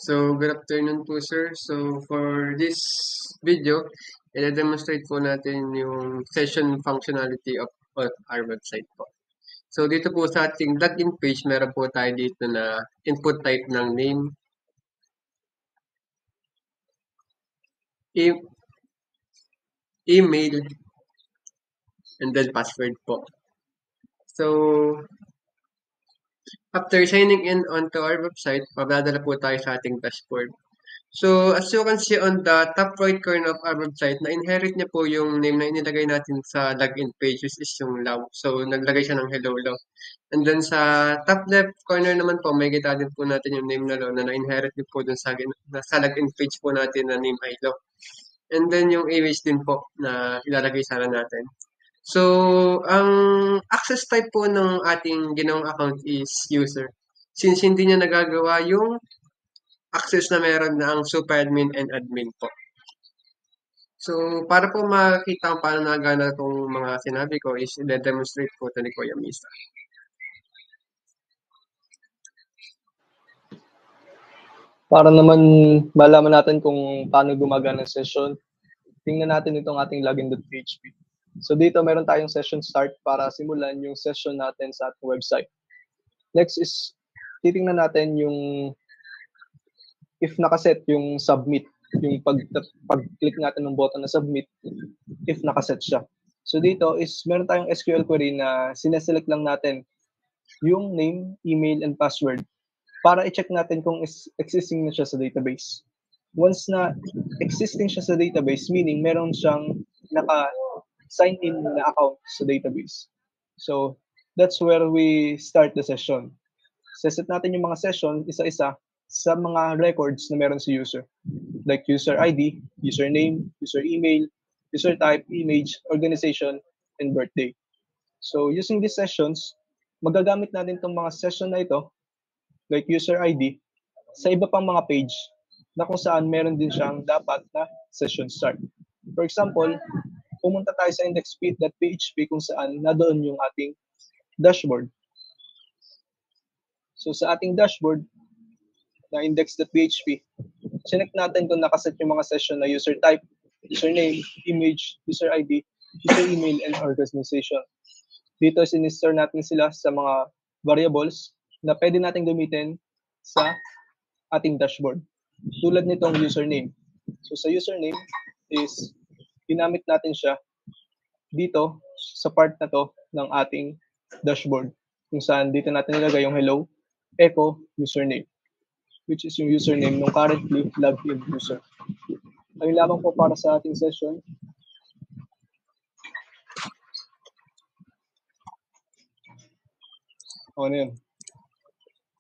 So, good afternoon po, sir. So, for this video, i-demonstrate po natin yung session functionality of our website po. So, dito po sa ating login page, meron po tayo dito na input type ng name, email, and then password po. So, after signing in onto our website, pabadala po tayo sa ating dashboard. So, as you can see on the top right corner of our website, na-inherit niya po yung name na inilagay natin sa login page, which is yung love. So, naglagay siya ng hello love. And then sa top left corner naman po, may kita din po natin yung name na love na na-inherit din po dun sa login page po natin na name ay love. And then yung image din po na ilalagay sana natin. So, ang access type po ng ating ginawang account is user. Since hindi niya nagagawa yung access na meron na ang super admin and admin po. So, para po makita kung paano nagana itong mga sinabi ko is i-demonstrate po ito ni Kuya Misa. Para naman malaman natin kung paano gumagana ang session, tingnan natin itong ating login.php. So dito meron tayong session start para simulan yung session natin sa ating website. Next is titingnan natin yung if nakaset yung submit, yung pag-click natin ng button na submit, if nakaset siya. So dito is meron tayong SQL query na sineselect lang natin yung name, email, and password para i-check natin kung existing na siya sa database. Once na existing siya sa database, meaning meron siyang naka-sign in na account sa database. So, that's where we start the session. Seset natin yung mga session isa-isa sa mga records na meron si user. Like user ID, username, user email, user type, image, organization, and birthday. So, using these sessions, magagamit natin itong mga session na ito like user ID, sa iba pang mga page na kung saan meron din siyang dapat na session start. For example, pumunta tayo sa index.php kung saan na doon yung ating dashboard. So sa ating dashboard na index.php, sinek natin kung nakaset yung mga session na user type, username, image, user ID, user email, and organization. Dito sinistore natin sila sa mga variables na pwede natin gamitin sa ating dashboard. Tulad nitong username. So sa username is ginamit natin siya dito sa part na to ng ating dashboard. Kung saan dito natin nilagay yung hello, echo, username. Which is yung username ng currently logged in user. Ayun lamang po para sa ating session. Ano yun?